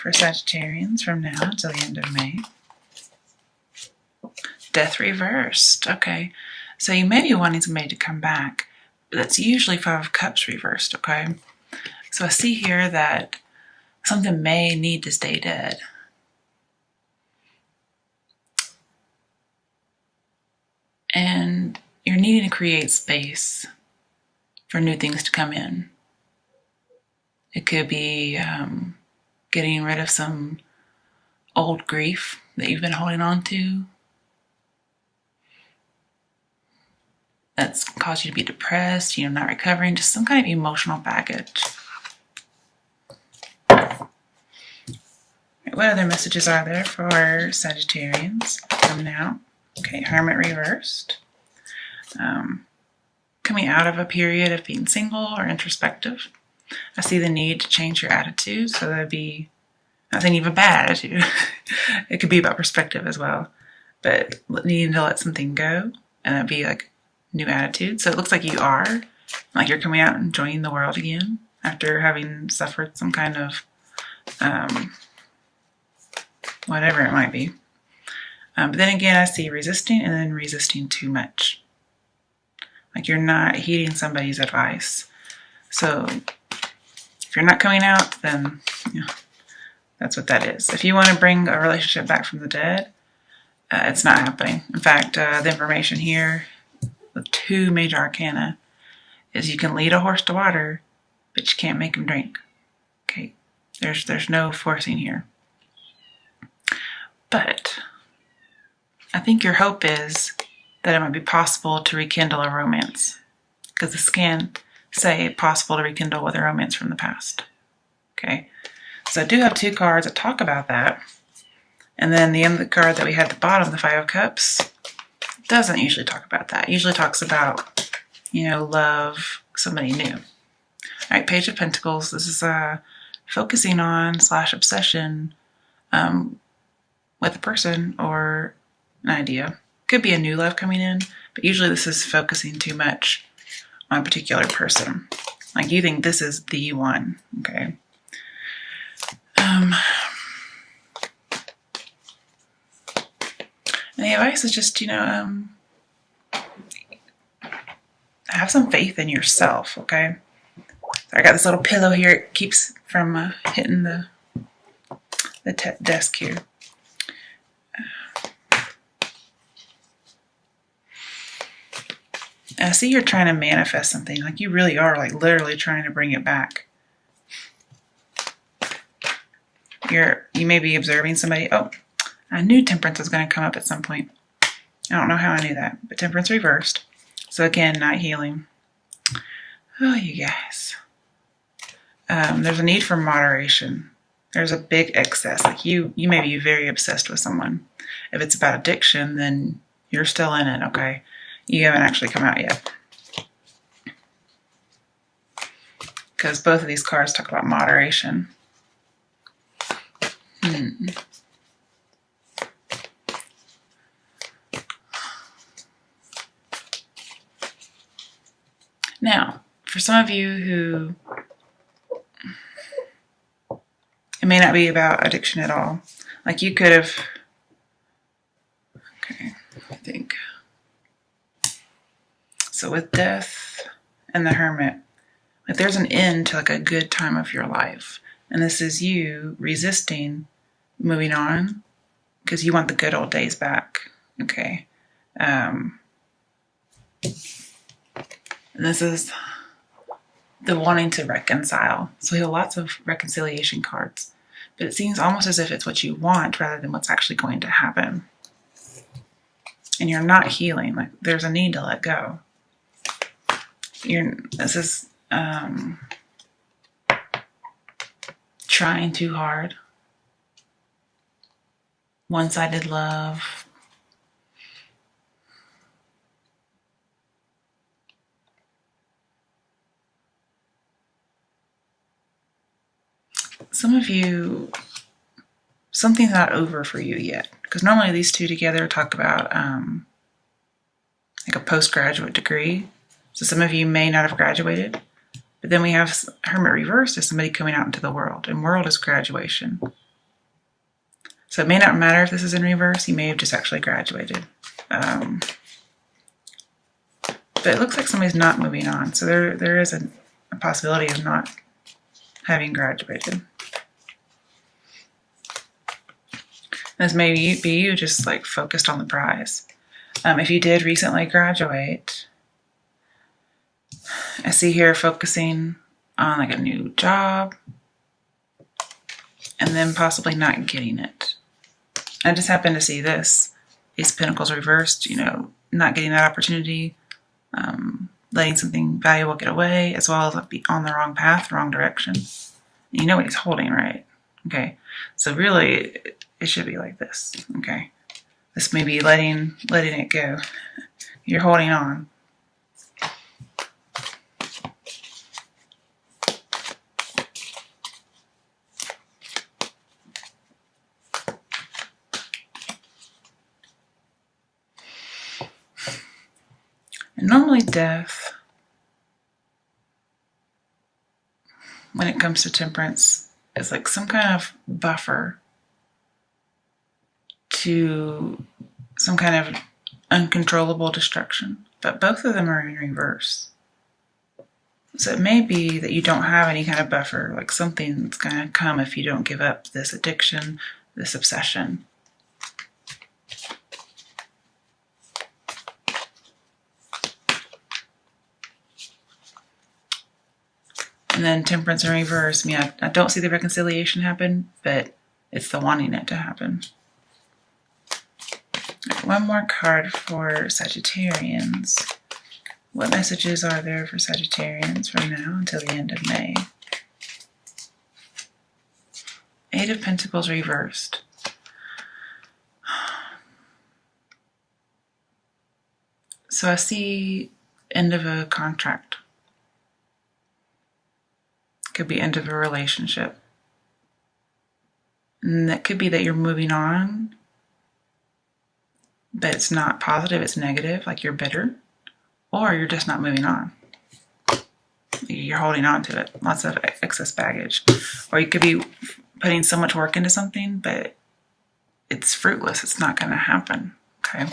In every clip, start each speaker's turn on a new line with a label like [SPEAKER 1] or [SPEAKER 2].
[SPEAKER 1] for Sagittarians from now until the end of May. Death reversed. Okay. So you may be wanting somebody to come back. But that's usually Five of Cups reversed, okay? So I see here that something may need to stay dead. And you're needing to create space for new things to come in. It could be getting rid of some old grief that you've been holding on to. That's caused you to be depressed, not recovering, just some kind of emotional baggage. What other messages are there for Sagittarians from now? Okay, Hermit reversed. Coming out of a period of being single or introspective. I see the need to change your attitude, so that'd be nothing even bad attitude. It could be about perspective as well, but needing to let something go, and that'd be like new attitude. So it looks like you are, like you're coming out and enjoying the world again after having suffered some kind of whatever it might be. But then again, I see resisting and then resisting too much. Like you're not heeding somebody's advice. So if you're not coming out, then that's what that is. If you want to bring a relationship back from the dead, it's not happening. In fact, the information here, the two major arcana, is you can lead a horse to water, but you can't make him drink. Okay, there's no forcing here. But I think your hope is that it might be possible to rekindle a romance, because this can say possible to rekindle with a romance from the past. Okay, so I do have two cards that talk about that, and then the end of the card that we had at the bottom, the Five of Cups, doesn't usually talk about that. It usually talks about, love, somebody new. All right, Page of Pentacles. This is focusing on / obsession with a person or an idea. Could be a new love coming in, but usually this is focusing too much on a particular person. Like you think this is the one, okay? And the advice is just, have some faith in yourself, okay? So I got this little pillow here. It keeps from hitting the desk here. I see you're trying to manifest something. Like you really are, like literally trying to bring it back. You may be observing somebody. Oh, I knew Temperance was going to come up at some point. I don't know how I knew that, but Temperance reversed. So again, not healing. Oh, you guys. There's a need for moderation. There's a big excess. Like you may be very obsessed with someone. If it's about addiction, then you're still in it, okay? You haven't actually come out yet. Because both of these cards talk about moderation. Now, for some of you who it may not be about addiction at all. Like you could have, okay, I think. So with Death and the Hermit, like there's an end to like a good time of your life. And this is you resisting moving on because you want the good old days back. Okay. And this is the wanting to reconcile. So we have lots of reconciliation cards, but it seems almost as if it's what you want rather than what's actually going to happen. And you're not healing. Like there's a need to let go. This is trying too hard. One-sided love. Some of you, something's not over for you yet. Because normally these two together talk about like a postgraduate degree. So some of you may not have graduated. But then we have Hermit reversed as somebody coming out into the world. And world is graduation. So it may not matter if this is in reverse. You may have just actually graduated. But it looks like somebody's not moving on. So there is a possibility of not having graduated. This may be you just like focused on the prize. If you did recently graduate, I see here focusing on like a new job and then possibly not getting it. I just happen to see this. Ace of Pentacles reversed, you know, not getting that opportunity, letting something valuable get away, as well as be on the wrong path, wrong direction. You know what he's holding, right? Okay. So really, it should be like this. Okay. This may be letting it go. You're holding on. And normally death, when it comes to temperance, is like some kind of buffer to some kind of uncontrollable destruction. But both of them are in reverse. So it may be that you don't have any kind of buffer, like something's going to come if you don't give up this addiction, this obsession. And then temperance in reverse. I mean, I don't see the reconciliation happen, but it's the wanting it to happen. One more card for Sagittarians. What messages are there for Sagittarians from now until the end of May? Eight of Pentacles reversed. So I see end of a contract. Could be end of a relationship. And that could be that you're moving on, but it's not positive, it's negative, like you're bitter, or you're just not moving on. You're holding on to it, lots of excess baggage. Or you could be putting so much work into something, but it's fruitless, it's not going to happen, okay?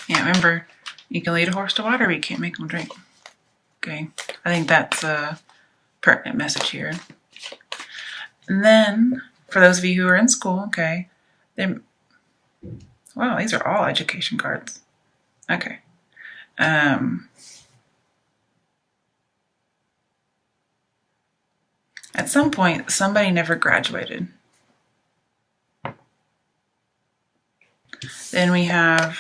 [SPEAKER 1] Yeah, remember, you can lead a horse to water, but you can't make them drink. Okay, I think that's a pertinent message here. And then, for those of you who are in school, okay, then, wow, these are all education cards. Okay. At some point, somebody never graduated. Then we have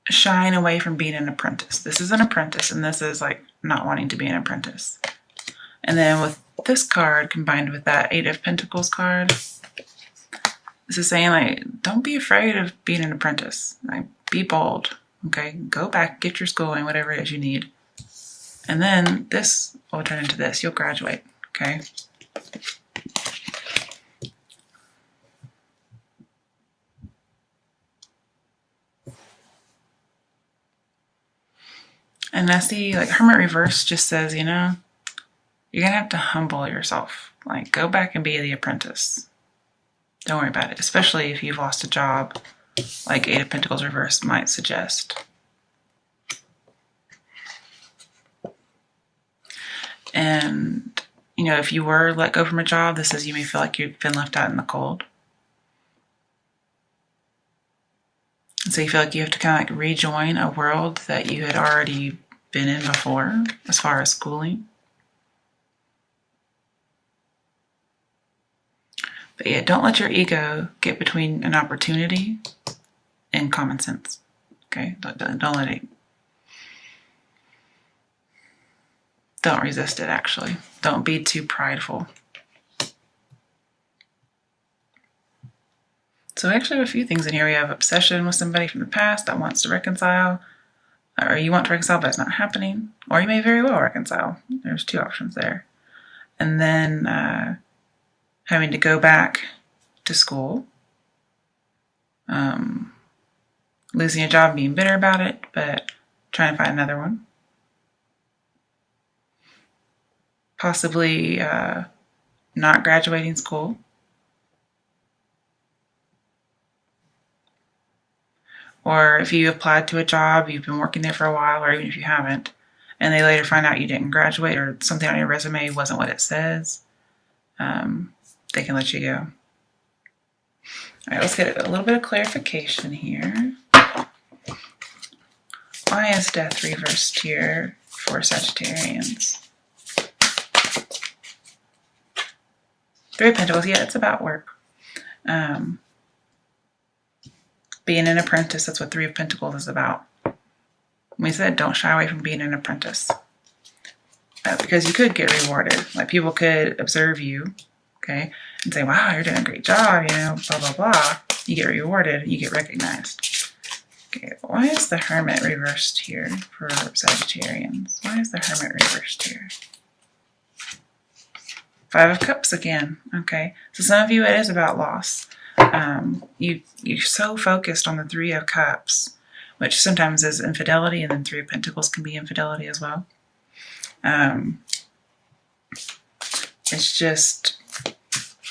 [SPEAKER 1] shying away from being an apprentice. This is an apprentice, and this is like not wanting to be an apprentice. And then with this card combined with that Eight of Pentacles card, this is saying like, don't be afraid of being an apprentice. Like, be bold. Okay, go back, get your schooling, whatever it is you need. And then this will turn into this. You'll graduate. Okay. And I see like Hermit reverse just says, you know, you're going to have to humble yourself. Like, go back and be the apprentice. Don't worry about it, especially if you've lost a job, like Eight of Pentacles reverse might suggest. And, you know, if you were let go from a job, this is you may feel like you've been left out in the cold. And so you feel like you have to kind of like rejoin a world that you had already been in before, as far as schooling. But yeah, don't let your ego get between an opportunity and common sense. Okay? Don't let it. Don't resist it, actually. Don't be too prideful. So we actually have a few things in here. We have obsession with somebody from the past that wants to reconcile, or you want to reconcile but it's not happening, or you may very well reconcile. There's two options there. And then having to go back to school, losing a job and being bitter about it, but trying to find another one. Possibly not graduating school. Or if you applied to a job, you've been working there for a while, or even if you haven't, and they later find out you didn't graduate or something on your resume wasn't what it says, they can let you go. All right, let's get a little bit of clarification here. Why is death reversed here for Sagittarians? Three of Pentacles, yeah, it's about work. Being an apprentice, that's what Three of Pentacles is about. We said don't shy away from being an apprentice. Because you could get rewarded. Like people could observe you, okay, and say, wow, you're doing a great job, you know, blah, blah, blah. You get rewarded, you get recognized. Okay, why is the Hermit reversed here for Sagittarians? Why is the Hermit reversed here? Five of Cups again, okay. So some of you, it is about loss. You're so focused on the Three of Cups, which sometimes is infidelity, and then Three of Pentacles can be infidelity as well. It's just,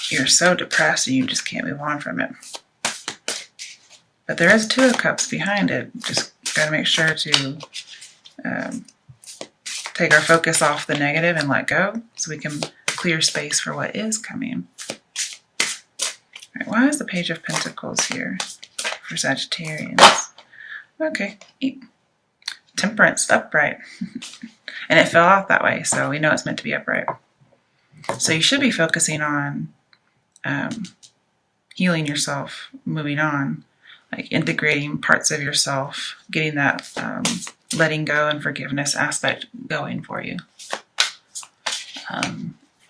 [SPEAKER 1] you're so depressed and you just can't move on from it. But there is Two of Cups behind it. Just got to make sure to take our focus off the negative and let go so we can clear space for what is coming. All right, why is the Page of Pentacles here for Sagittarians? Okay, Temperance, upright. And it fell out that way, so we know it's meant to be upright. So you should be focusing on healing yourself, moving on, like integrating parts of yourself, getting that letting go and forgiveness aspect going for you.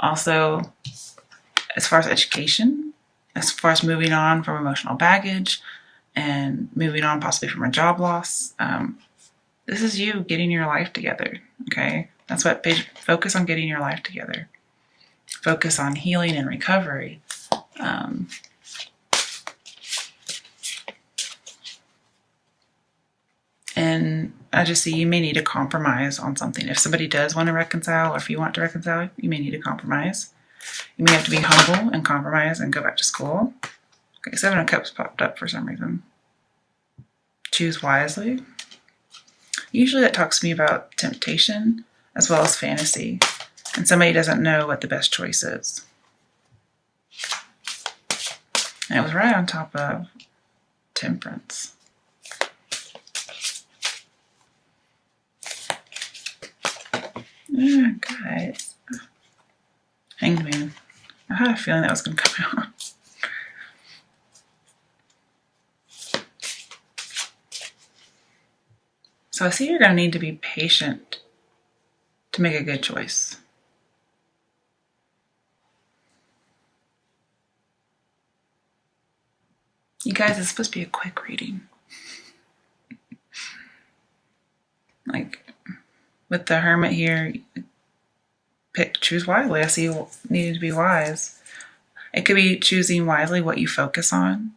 [SPEAKER 1] Also, as far as education, as far as moving on from emotional baggage and moving on possibly from a job loss, this is you getting your life together, okay? That's what focus on getting your life together. Focus on healing and recovery. And I just see you may need to compromise on something. If somebody does want to reconcile, or if you want to reconcile, you may need to compromise. You may have to be humble and compromise and go back to school. Okay, Seven of Cups popped up for some reason. Choose wisely. Usually that talks to me about temptation as well as fantasy. And somebody doesn't know what the best choice is. And it was right on top of Temperance. Yeah, guys. Hanged Man. I had a feeling that was going to come out. So I see you're going to need to be patient to make a good choice. You guys, it's supposed to be a quick reading. Like, with the Hermit here, choose wisely. I see you needed to be wise. It could be choosing wisely what you focus on,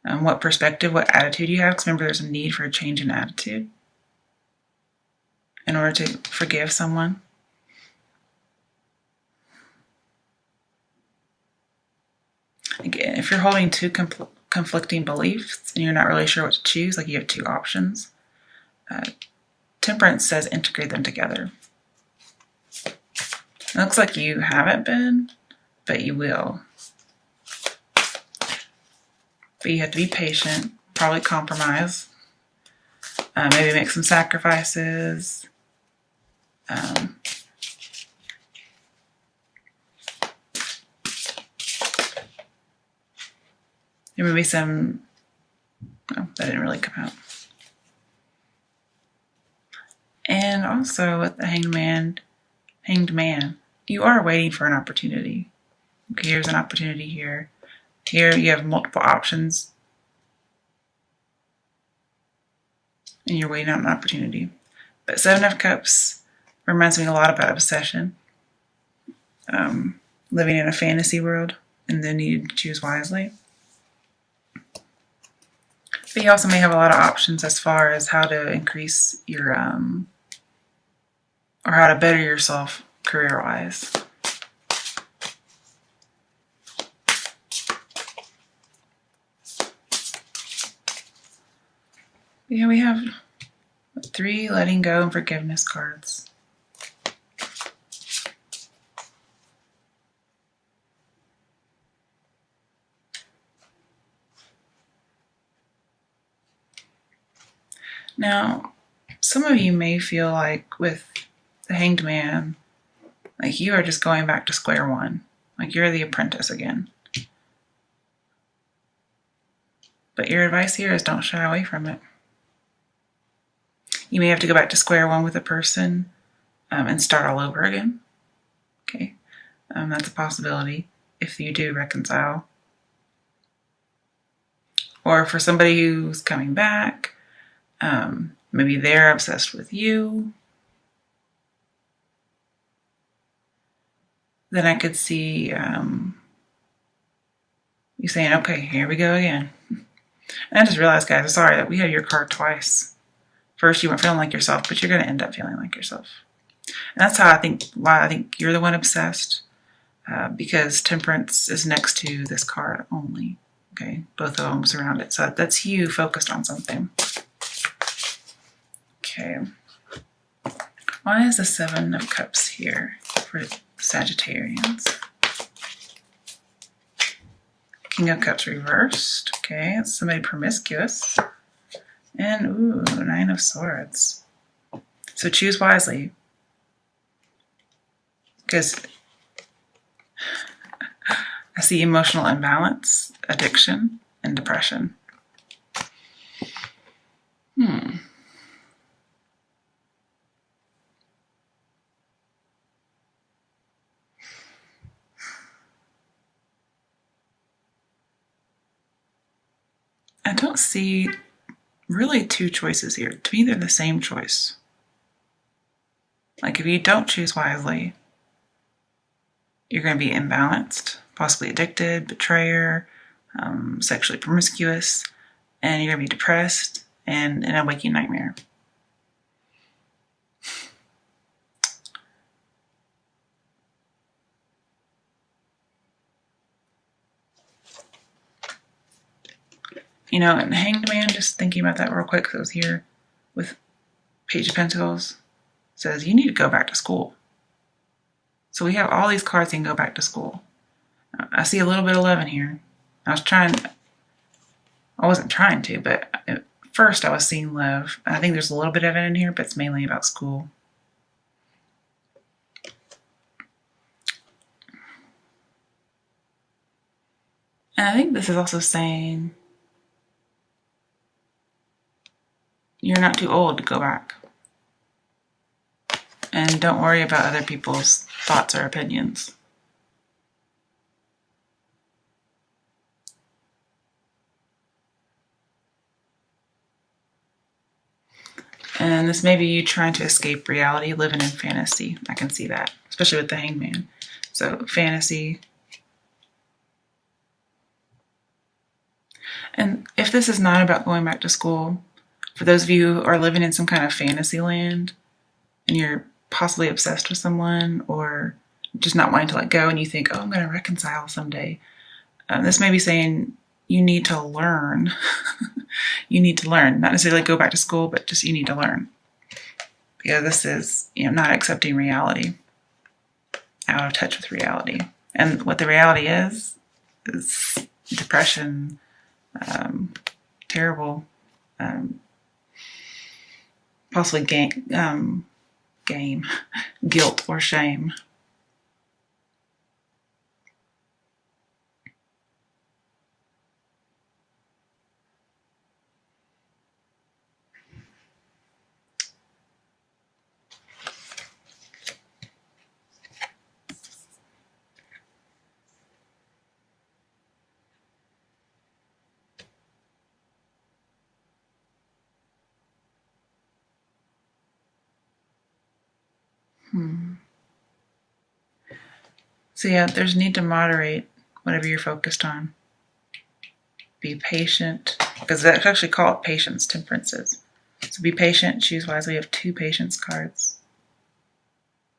[SPEAKER 1] what perspective, what attitude you have. Because remember, there's a need for a change in attitude in order to forgive someone. Again, if you're holding two conflicting beliefs and you're not really sure what to choose, like you have two options, Temperance says integrate them together. It looks like you haven't been, but you will. But you have to be patient, probably compromise, maybe make some sacrifices. There may be some, oh, that didn't really come out. And also with the Hanged Man, you are waiting for an opportunity. Okay, here's an opportunity here. Here you have multiple options. And you're waiting on an opportunity. But Seven of Cups reminds me a lot about obsession. Living in a fantasy world and the need to choose wisely. But you also may have a lot of options as far as how to increase your, or how to better yourself career-wise. Yeah, we have 3 letting go and forgiveness cards. Now, some of you may feel like with the Hanged Man, like you are just going back to square one. Like you're the apprentice again. But your advice here is don't shy away from it. You may have to go back to square one with a person and start all over again. Okay, that's a possibility if you do reconcile. Or for somebody who's coming back, maybe they're obsessed with you. Then I could see you saying, okay, here we go again. And I just realized, guys, I'm sorry that we had your card twice. First, you weren't feeling like yourself, but you're going to end up feeling like yourself. And that's why I think you're the one obsessed, because Temperance is next to this card only. Okay, both of them surround it. So that's you focused on something. Okay. Why is the 7 of Cups here for Sagittarians? King of Cups reversed. Okay, it's somebody promiscuous. And, ooh, 9 of Swords. So choose wisely. Because I see emotional imbalance, addiction, and depression. I don't see really 2 choices here. To me, they're the same choice. Like if you don't choose wisely, you're going to be imbalanced, possibly addicted, betrayer, sexually promiscuous, and you're going to be depressed and in a waking nightmare. You know, and Hanged Man, just thinking about that real quick, because I was here with Page of Pentacles, says you need to go back to school. So we have all these cards that can go back to school. I see a little bit of love in here. I wasn't trying to, but at first I was seeing love. I think there's a little bit of it in here, but it's mainly about school. And I think this is also saying you're not too old to go back. And don't worry about other people's thoughts or opinions. And this may be you trying to escape reality, living in fantasy. I can see that, especially with the Hanged Man. So fantasy. And if this is not about going back to school, for those of you who are living in some kind of fantasy land and you're possibly obsessed with someone or just not wanting to let go and you think, oh, I'm going to reconcile someday. This may be saying you need to learn. You need to learn. Not necessarily go back to school, but just you need to learn. Because this is, not accepting reality. Out of touch with reality. And what the reality is depression, terrible, possibly guilt or shame. So yeah, there's need to moderate whatever you're focused on. Be patient. because that's actually called patience, temperances. So be patient, choose wisely. We have 2 patience cards.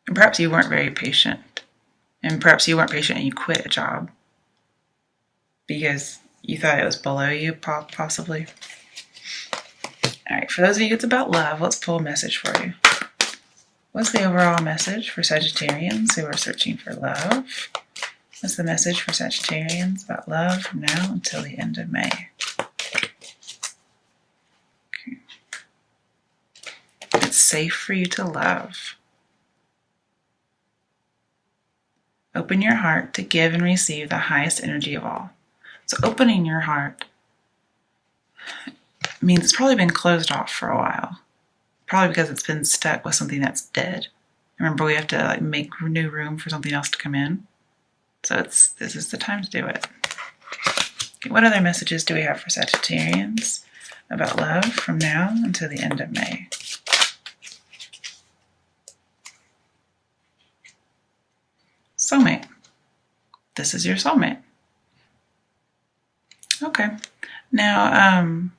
[SPEAKER 1] And perhaps you weren't very patient. And perhaps you weren't patient and you quit a job because you thought it was below you, possibly. All right, for those of you it's about love, let's pull a message for you. What's the overall message for Sagittarians who are searching for love? What's the message for Sagittarians about love from now until the end of May? Okay. It's safe for you to love. Open your heart to give and receive the highest energy of all. So opening your heart means it's probably been closed off for a while. Probably because it's been stuck with something that's dead. Remember, we have to make new room for something else to come in. So this is the time to do it. Okay, what other messages do we have for Sagittarians about love from now until the end of May? Soulmate. This is your soulmate. Okay. Now,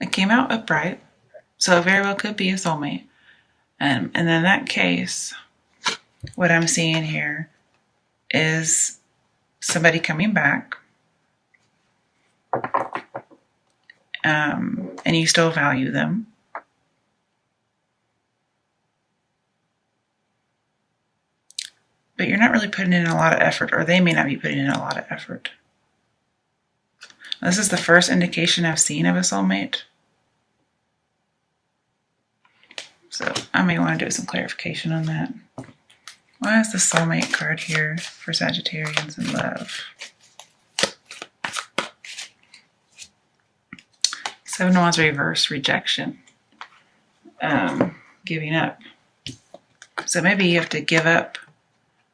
[SPEAKER 1] it came out upright, so it very well could be a soulmate. And in that case, what I'm seeing here is somebody coming back, and you still value them. But you're not really putting in a lot of effort, or they may not be putting in a lot of effort. This is the first indication I've seen of a soulmate. So I may want to do some clarification on that. Why is the soulmate card here for Sagittarians in love? 7 of Wands reverse, rejection. Giving up. So maybe you have to give up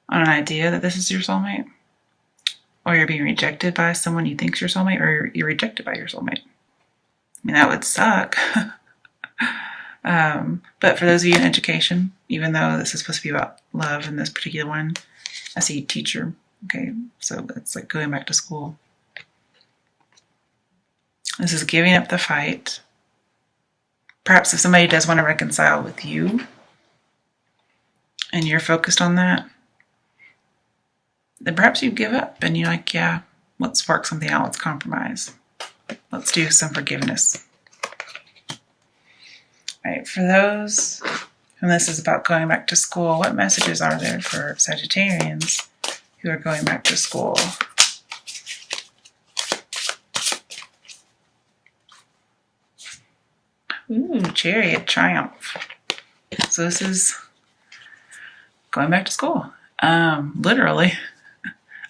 [SPEAKER 1] on an idea that this is your soulmate, or you're being rejected by someone you think is your soulmate, or you're rejected by your soulmate. I mean, that would suck. But for those of you in education, even though this is supposed to be about love in this particular one, I see teacher. Okay, so it's like going back to school. This is giving up the fight. Perhaps if somebody does want to reconcile with you, and you're focused on that, then perhaps you give up and you're like, yeah, let's work something out. Let's compromise. Let's do some forgiveness. All right, for those, and this is about going back to school, what messages are there for Sagittarians who are going back to school? Ooh, Chariot, Triumph. So this is going back to school, literally.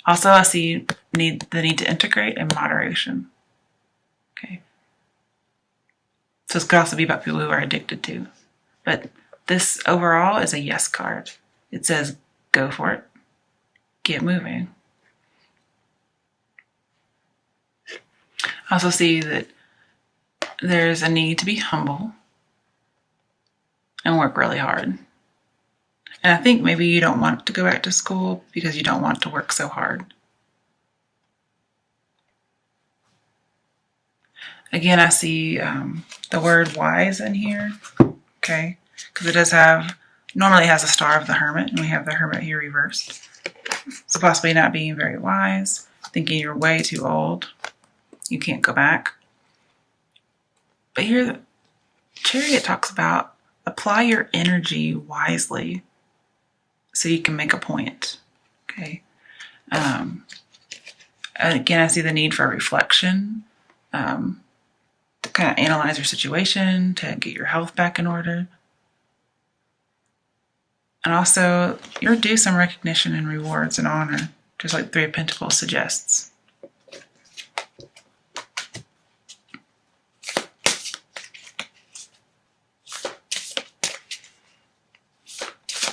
[SPEAKER 1] Also, I see the need to integrate and moderation. Okay. So this could also be about people who are addicted to. But this overall is a yes card. It says, go for it. Get moving. I also see that there's a need to be humble and work really hard. And I think maybe you don't want to go back to school because you don't want to work so hard. Again, I see the word wise in here, okay? Because it does have, normally it has a star of the hermit, and we have the hermit here reversed. So possibly not being very wise, thinking you're way too old, you can't go back. But here, the Chariot talks about apply your energy wisely so you can make a point, okay? Again, I see the need for reflection, to kind of analyze your situation, to get your health back in order. And also, you're due some recognition and rewards and honor, just like 3 of Pentacles suggests.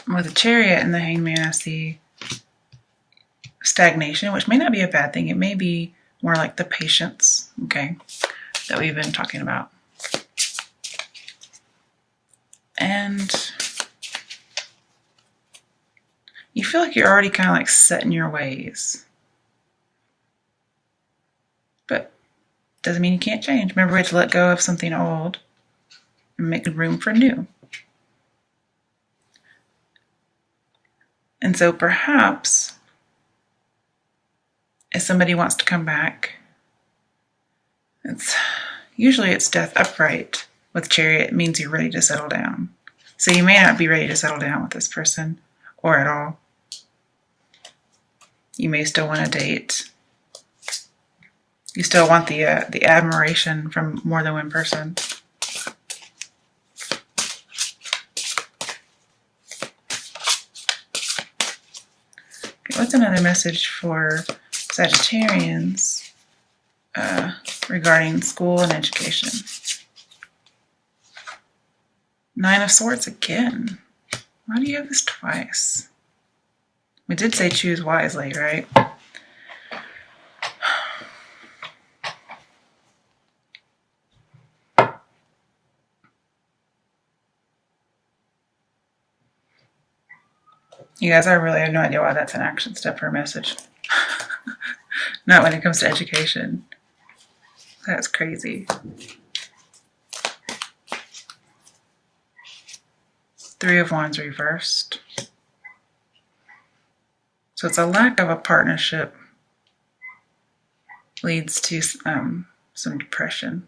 [SPEAKER 1] With the Chariot and the Hangman, I see stagnation, which may not be a bad thing. It may be more like the patience, okay, that we've been talking about. And you feel like you're already kind of like set in your ways. But doesn't mean you can't change. Remember, we have to let go of something old and make room for new. And so perhaps if somebody wants to come back, usually it's death upright. With Chariot, it means you're ready to settle down. So you may not be ready to settle down with this person or at all. You may still want to date. You still want the admiration from more than one person. Okay, what's another message for Sagittarians regarding school and education? 9 of Swords again. Why do you have this twice? We did say choose wisely, right? You guys, I really have no idea why that's an action step for a message. Not when it comes to education. That's crazy. 3 of Wands reversed. So it's a lack of a partnership leads to some depression.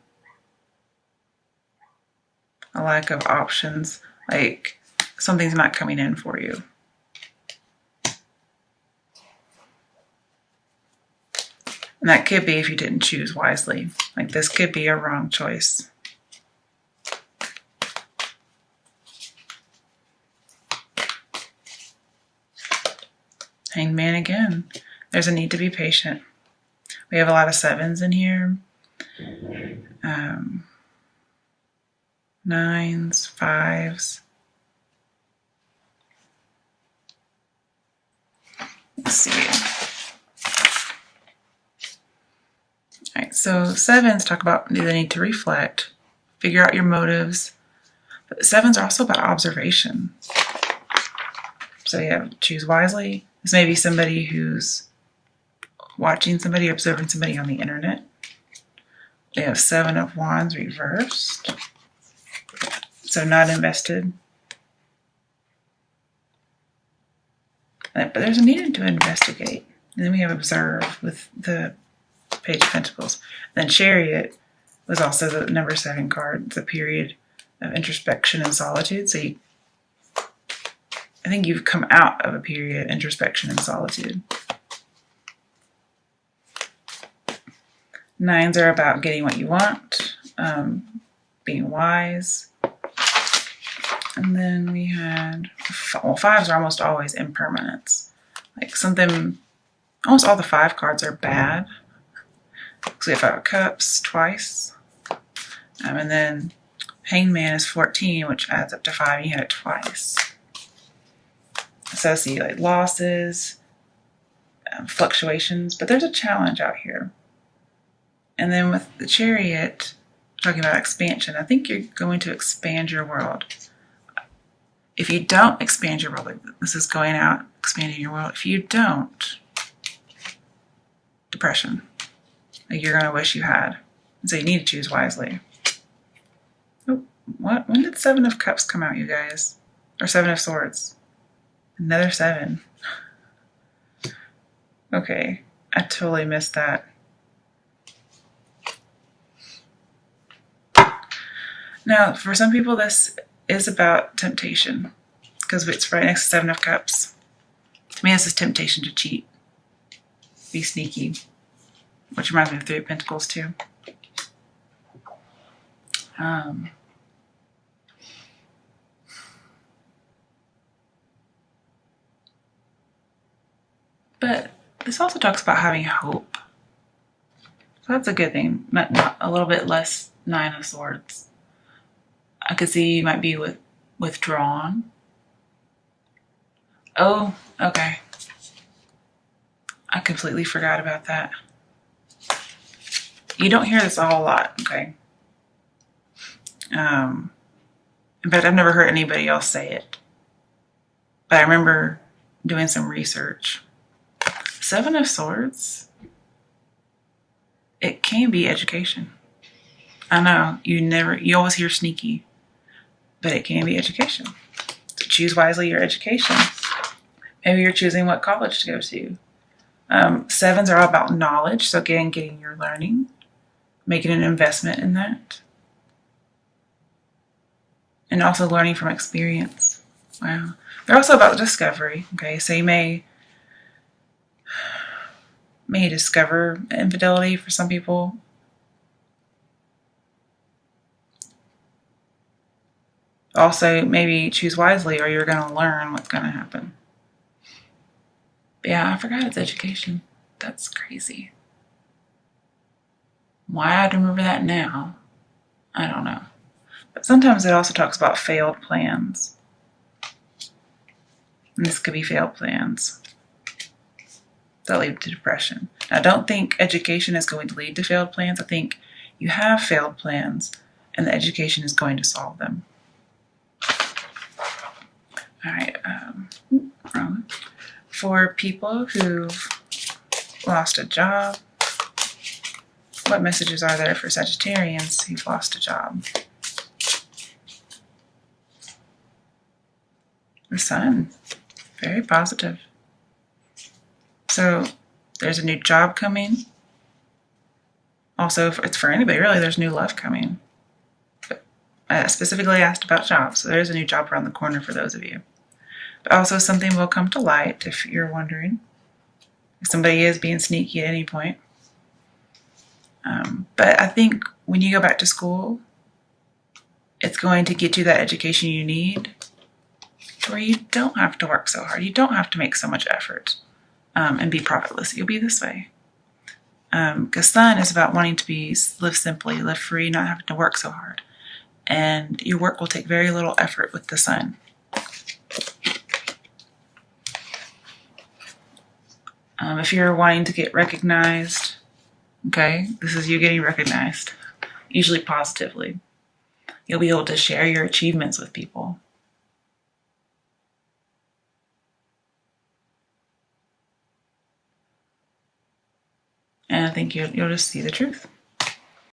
[SPEAKER 1] A lack of options, like something's not coming in for you. And that could be if you didn't choose wisely. Like this could be a wrong choice. Hanged Man again. There's a need to be patient. We have a lot of 7s in here. 9s, 5s. Let's see. All right, so 7s talk about the need to reflect, figure out your motives. But 7s are also about observation. So you have to choose wisely. This may be somebody who's watching somebody, observing somebody on the internet. We have 7 of Wands reversed. So not invested. But there's a need to investigate. And then we have observe with the Page of Pentacles. And then Chariot was also the number 7 card. It's a period of introspection and solitude. So I think you've come out of a period of introspection and solitude. 9s are about getting what you want, being wise. And then we had, well, 5s are almost always impermanence. Like something, almost all the 5 cards are bad. So we have 5 of Cups twice. And then Hanged Man is 14, which adds up to 5. You had it twice. So I see like losses, fluctuations, but there's a challenge out here. And then with the Chariot, talking about expansion, I think you're going to expand your world. If you don't expand your world, like this is going out, expanding your world. If you don't, depression. Like you're going to wish you had. And so you need to choose wisely. Oh, what? When did 7 of Cups come out, you guys? Or 7 of Swords? Another 7. Okay, I totally missed that. Now, for some people, this is about temptation because it's right next to 7 of Cups. To me, this is temptation to cheat, be sneaky, which reminds me of 3 of Pentacles too. But this also talks about having hope. So that's a good thing. Not a little bit less 9 of Swords. I could see you might be withdrawn. Oh, okay. I completely forgot about that. You don't hear this a whole lot, okay? In fact, I've never heard anybody else say it. But I remember doing some research. 7 of Swords, it can be education. I know you always hear sneaky, but it can be education. So choose wisely your education. Maybe you're choosing what college to go to. Sevens are all about knowledge. So again, getting your learning, making an investment in that. And also learning from experience. Wow. They're also about discovery. Okay, so you may discover infidelity for some people. Also, maybe choose wisely or you're going to learn what's going to happen. But yeah, I forgot it's education. That's crazy. Why I'd remember that now, I don't know. But sometimes it also talks about failed plans. And this could be failed plans that lead to depression. Now, I don't think education is going to lead to failed plans. I think you have failed plans and the education is going to solve them. All right. Wrong. For people who've lost a job, what messages are there for Sagittarians who've lost a job? The Sun. Very positive. So there's a new job coming. Also, it's for anybody really, there's new love coming. But I specifically asked about jobs, so there's a new job around the corner for those of you. But also something will come to light if you're wondering. If somebody is being sneaky at any point. But I think when you go back to school, it's going to get you that education you need where you don't have to work so hard. You don't have to make so much effort and be profitless. You'll be this way. Because Sun is about wanting to live simply, live free, not having to work so hard. And your work will take very little effort with the Sun. If you're wanting to get recognized, okay, this is you getting recognized, usually positively. You'll be able to share your achievements with people. And I think you'll just see the truth.